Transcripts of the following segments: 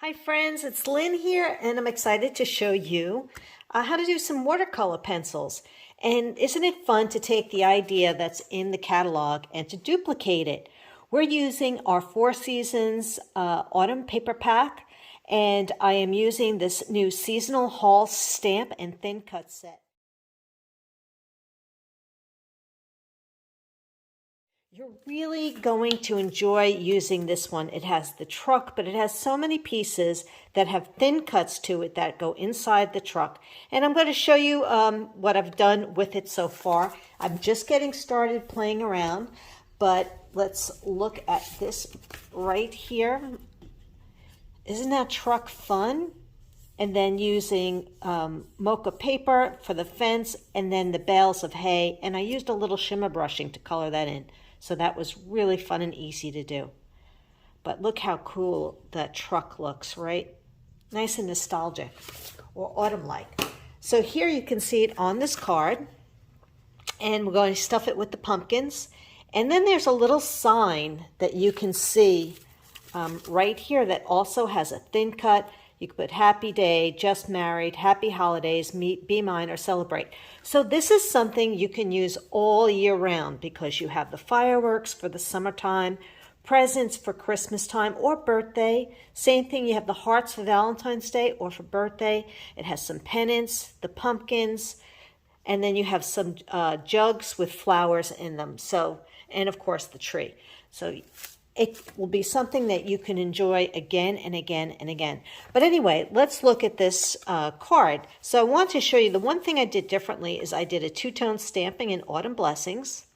Hi friends, it's Lynn here and I'm excited to show you how to do some watercolor pencils. And isn't it fun to take the idea that's in the catalog and to duplicate it? We're using our Four Seasons Autumn Paper Pack, and I am using this new Seasonal Haul stamp and thin cut set. You're really going to enjoy using this one. It has the truck, but it has so many pieces that have thin cuts to it that go inside the truck. And I'm going to show you what I've done with it so far. I'm just getting started playing around, but let's look at this right here. Isn't that truck fun? And then using mocha paper for the fence and then the bales of hay. And I used a little shimmer brushing to color that in. So that was really fun and easy to do. But look how cool that truck looks, right? Nice and nostalgic or autumn-like. So here you can see it on this card. And we're going to stuff it with the pumpkins. And then there's a little sign that you can see right here that also has a thin cut. You could put happy day, just married, happy holidays, be mine, or celebrate. So this is something you can use all year round because you have the fireworks for the summertime, presents for Christmas time or birthday. Same thing, you have the hearts for Valentine's Day or for birthday. It has some pennants, the pumpkins, and then you have some jugs with flowers in them. So, and of course the tree. So it will be something that you can enjoy again and again and again. But anyway, let's look at this card. So I want to show you the one thing I did differently is I did a two-tone stamping in Autumn Blessings,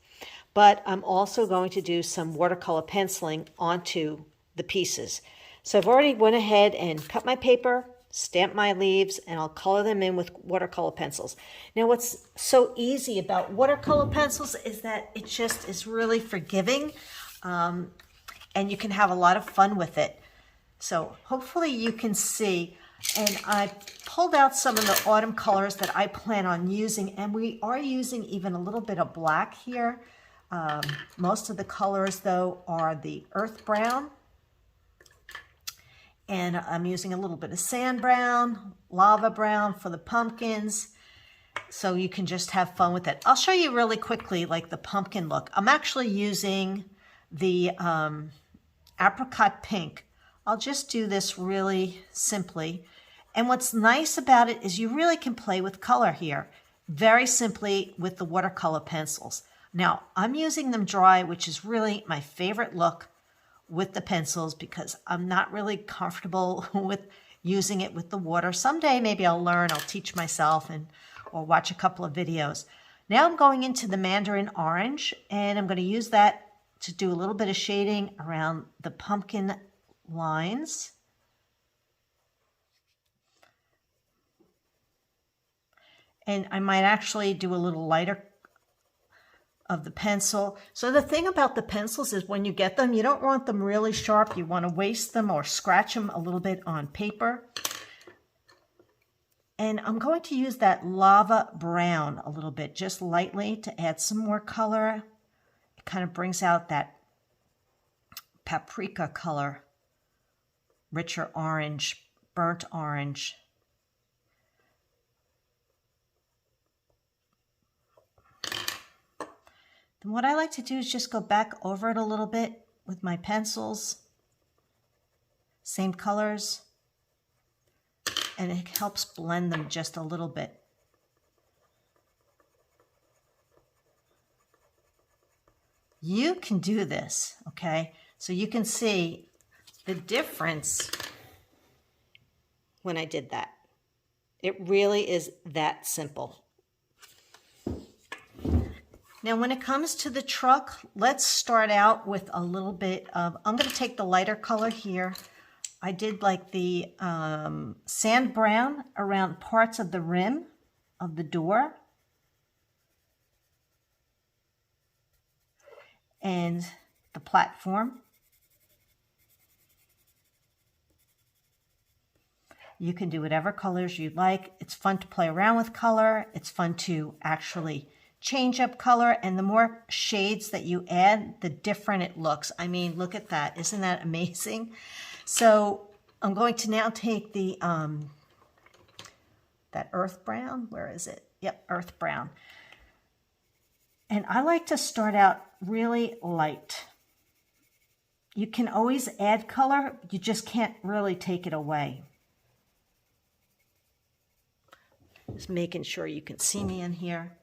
but I'm also going to do some watercolor penciling onto the pieces. So I've already went ahead and cut my paper, stamped my leaves, and I'll color them in with watercolor pencils. Now what's so easy about watercolor pencils is that it just is really forgiving. And you can have a lot of fun with it. So hopefully you can see, and I pulled out some of the autumn colors that I plan on using, and we are using even a little bit of black here. Most of the colors though are the earth brown, and I'm using a little bit of sand brown, lava brown for the pumpkins, so you can just have fun with it. I'll show you really quickly like the pumpkin look. I'm actually using the apricot pink. I'll just do this really simply. And what's nice about it is you really can play with color here very simply with the watercolor pencils. Now, I'm using them dry, which is really my favorite look with the pencils because I'm not really comfortable with using it with the water. Someday maybe I'll learn, I'll teach myself or watch a couple of videos. Now I'm going into the Mandarin Orange, and I'm going to use that to do a little bit of shading around the pumpkin lines. And I might actually do a little lighter of the pencil. So the thing about the pencils is when you get them, you don't want them really sharp. You want to waste them or scratch them a little bit on paper. And I'm going to use that lava brown a little bit, just lightly to add some more color. Kind of brings out that paprika color, richer orange, burnt orange. Then what I like to do is just go back over it a little bit with my pencils, same colors, and it helps blend them just a little bit. You can do this, okay? So you can see the difference when I did that. It really is that simple. Now, when it comes to the truck, let's start out with a little bit of, I'm going to take the lighter color here. I did like the sand brown around parts of the rim of the door. And the platform. You can do whatever colors you like. It's fun to play around with color. It's fun to actually change up color. And the more shades that you add, the different it looks. I mean, look at that. Isn't that amazing? So I'm going to now take the, that earth brown, where is it? Yep, earth brown. And I like to start out really light. You can always add color, you just can't really take it away. Just making sure you can see me in here.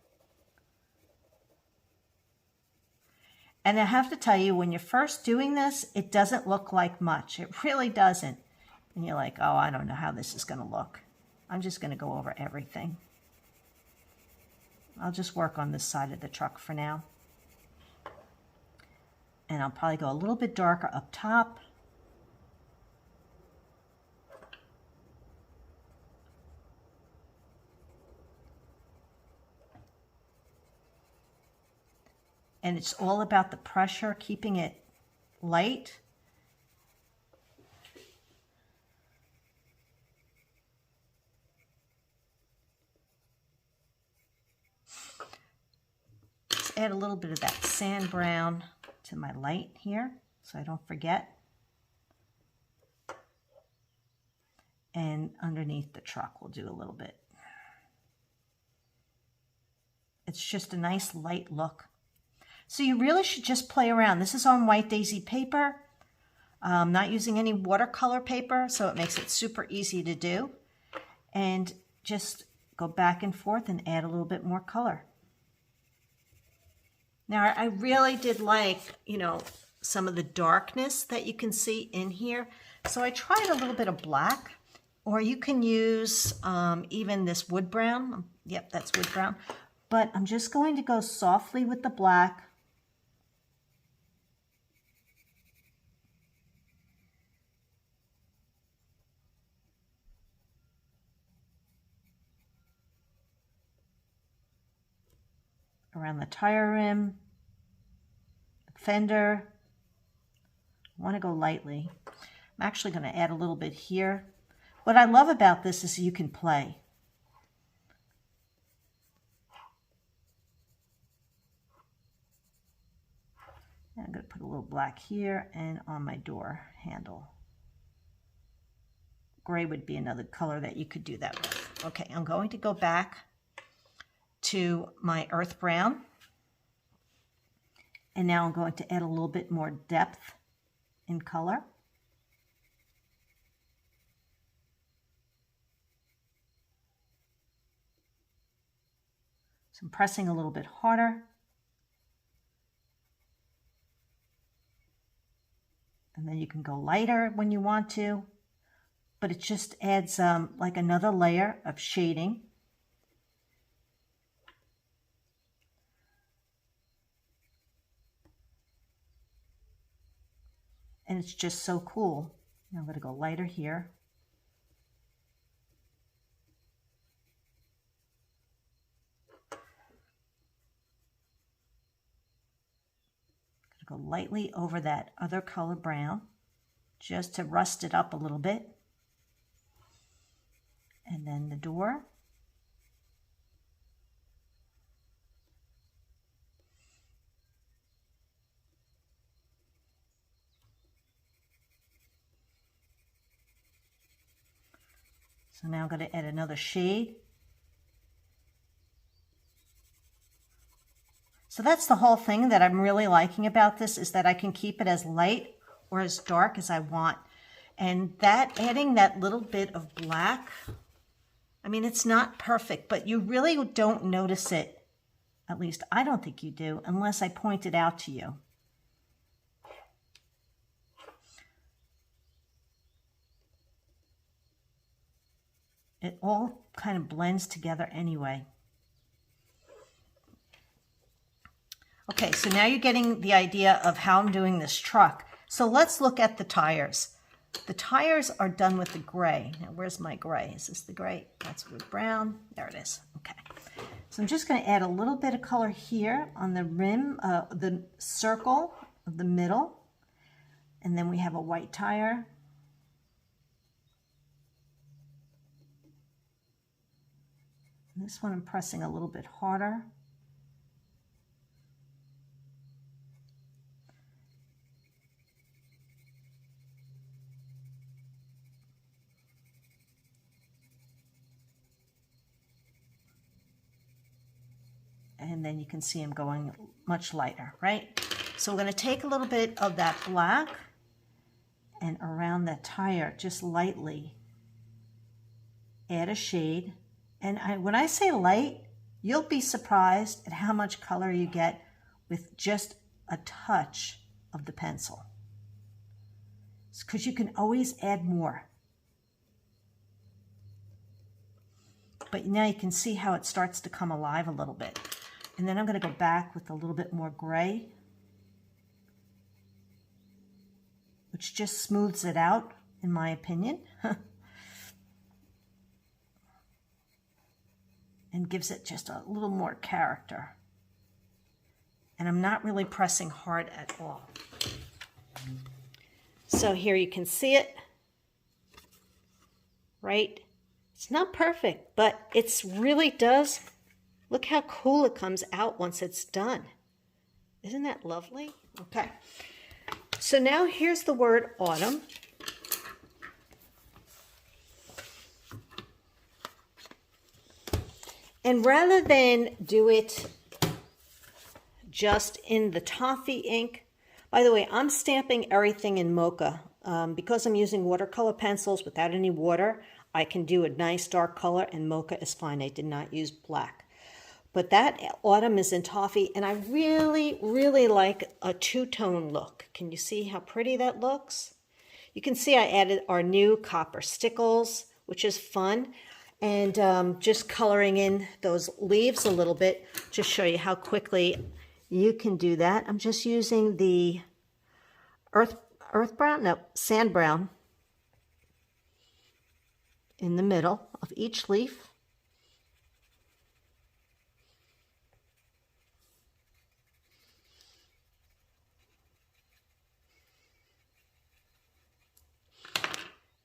And I have to tell you, when you're first doing this, it doesn't look like much. It really doesn't. And you're like, oh, I don't know how this is going to look. I'm just going to go over everything. I'll just work on this side of the truck for now. And I'll probably go a little bit darker up top. And it's all about the pressure, keeping it light. Let's add a little bit of that sand brown to my light here, so I don't forget. And underneath the truck, we'll do a little bit. It's just a nice light look. So you really should just play around. This is on white daisy paper. I'm not using any watercolor paper, so it makes it super easy to do. And just go back and forth and add a little bit more color. Now, I really did like, you know, some of the darkness that you can see in here. So I tried a little bit of black, or you can use even this wood brown. Yep, that's wood brown. But I'm just going to go softly with the black. Around the tire rim, the fender. I want to go lightly. I'm actually going to add a little bit here. What I love about this is you can play. And I'm going to put a little black here and on my door handle. Gray would be another color that you could do that with. Okay, I'm going to go back to my earth brown. And now I'm going to add a little bit more depth in color. So I'm pressing a little bit harder. And then you can go lighter when you want to, but it just adds like another layer of shading. And it's just so cool. Now I'm going to go lighter here. Go lightly over that other color brown, just to rust it up a little bit. And then the door. So now I'm going to add another shade. So that's the whole thing that I'm really liking about this, is that I can keep it as light or as dark as I want. And that, adding that little bit of black, I mean, it's not perfect, but you really don't notice it. At least I don't think you do, unless I point it out to you. It all kind of blends together anyway. Okay, so now you're getting the idea of how I'm doing this truck. So let's look at the tires. The tires are done with the gray. Now, where's my gray? Is this the gray? That's wood brown. There it is. Okay. So I'm just going to add a little bit of color here on the rim, the circle of the middle. And then we have a white tire. And this one I'm pressing a little bit harder. and then you can see I'm going much lighter, right? So we're going to take a little bit of that black and around that tire, just lightly add a shade. And when I say light, you'll be surprised at how much color you get with just a touch of the pencil. Because you can always add more. But now you can see how it starts to come alive a little bit. And then I'm going to go back with a little bit more gray, which just smooths it out, in my opinion. And gives it just a little more character. And I'm not really pressing hard at all. So here you can see it, right? It's not perfect, but it really does. Look how cool it comes out once it's done. Isn't that lovely? Okay. So now here's the word autumn. And rather than do it just in the toffee ink, by the way, I'm stamping everything in mocha. Because I'm using watercolor pencils without any water, I can do a nice dark color, and mocha is fine. I did not use black. But that autumn is in toffee, and I really, really like a two-tone look. Can you see how pretty that looks? You can see I added our new copper stickles, which is fun. And just coloring in those leaves a little bit to show you how quickly you can do that. I'm just using the sand brown in the middle of each leaf.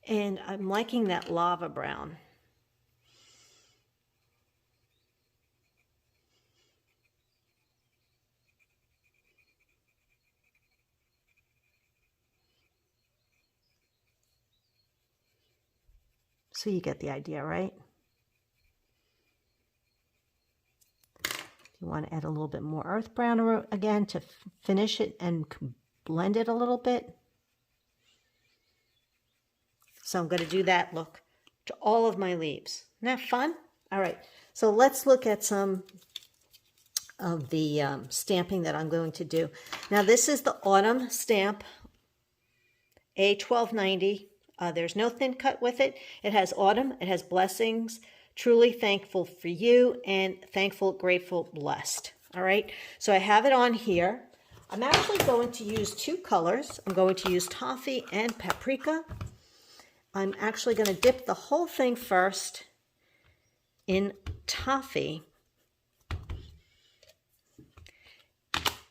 And I'm liking that lava brown. So you get the idea, right? You want to add a little bit more earth brown again to finish it and blend it a little bit. So I'm going to do that look to all of my leaves. Isn't that fun? All right, so let's look at some of the stamping that I'm going to do. Now this is the autumn stamp, A1290. There's no thin cut with it. It has autumn, it has blessings, truly thankful for you, and thankful, grateful, blessed. All right, so I have it on here. I'm actually going to use two colors. I'm going to use toffee and paprika. I'm actually going to dip the whole thing first in toffee.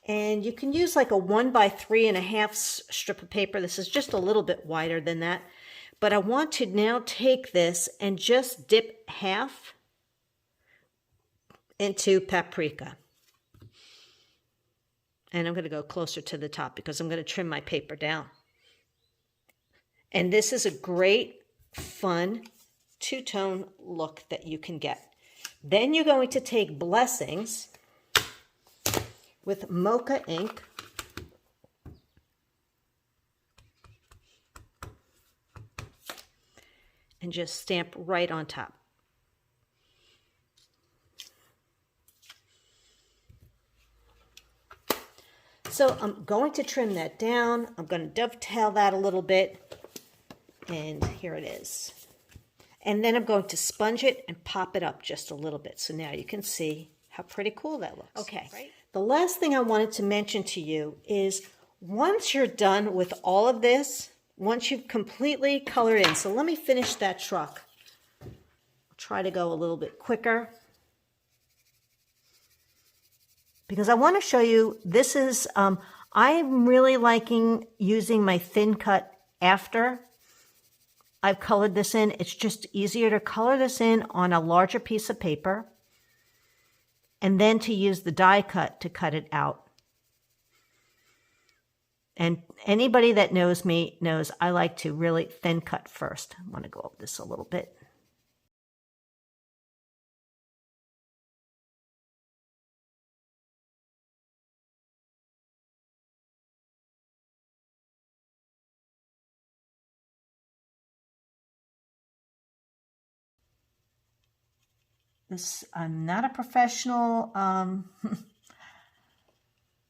And you can use like a 1 by 3.5 strip of paper. This is just a little bit wider than that. But I want to now take this and just dip half into paprika. And I'm going to go closer to the top because I'm going to trim my paper down. And this is a great, fun, two-tone look that you can get. Then you're going to take blessings with mocha ink. And just stamp right on top. So I'm going to trim that down. I'm going to dovetail that a little bit. And here it is. And then I'm going to sponge it and pop it up just a little bit. So now you can see how pretty cool that looks. Okay. Right? The last thing I wanted to mention to you is once you're done with all of this, once you've completely colored in, so let me finish that truck. I'll try to go a little bit quicker because I want to show you, this is, I'm really liking using my thin cut after I've colored this in. It's just easier to color this in on a larger piece of paper and then to use the die cut to cut it out. And anybody that knows me knows I like to really thin cut first. I want to go over this a little bit. I'm not a professional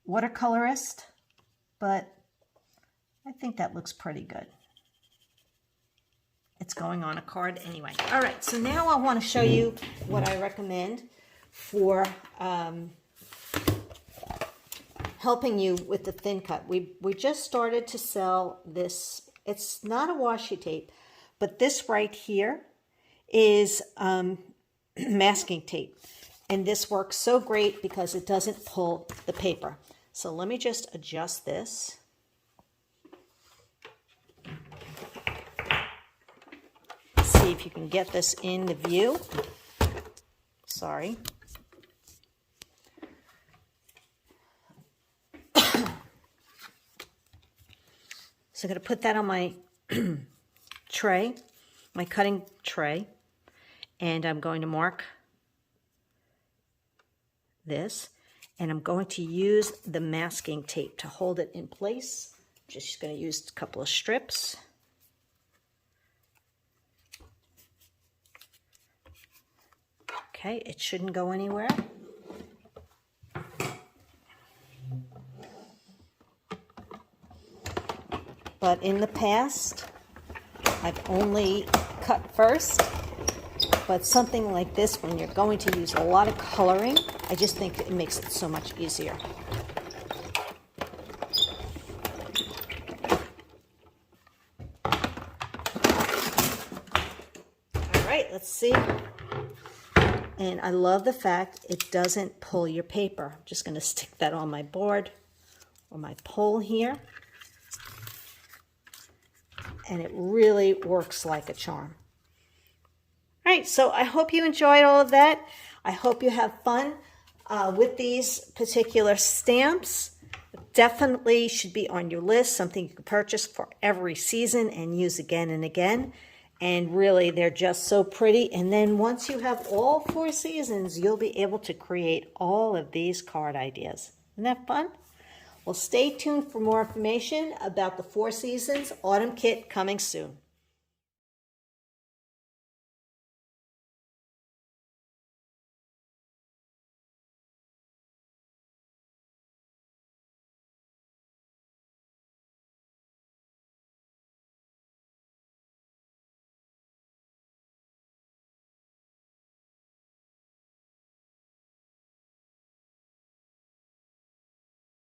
watercolorist, but I think that looks pretty good. It's going on a card anyway. All right, so now I want to show you what I recommend for helping you with the thin cut. We just started to sell this. It's not a washi tape, but this right here is masking tape. And this works so great because it doesn't pull the paper. So let me just adjust this. See if you can get this in the view. Sorry. So I'm going to put that on my tray, my cutting tray, and I'm going to mark this, and I'm going to use the masking tape to hold it in place. I'm just going to use a couple of strips. Okay, it shouldn't go anywhere. But in the past, I've only cut first. But something like this, when you're going to use a lot of coloring, I just think it makes it so much easier. All right, let's see. And I love the fact it doesn't pull your paper. I'm just going to stick that on my board or my pole here. And it really works like a charm. All right, so I hope you enjoyed all of that. I hope you have fun with these particular stamps. Definitely should be on your list, something you can purchase for every season and use again and again. And really, they're just so pretty. And then once you have all 4 seasons, you'll be able to create all of these card ideas. Isn't that fun? Well, stay tuned for more information about the 4 Seasons Autumn Kit coming soon.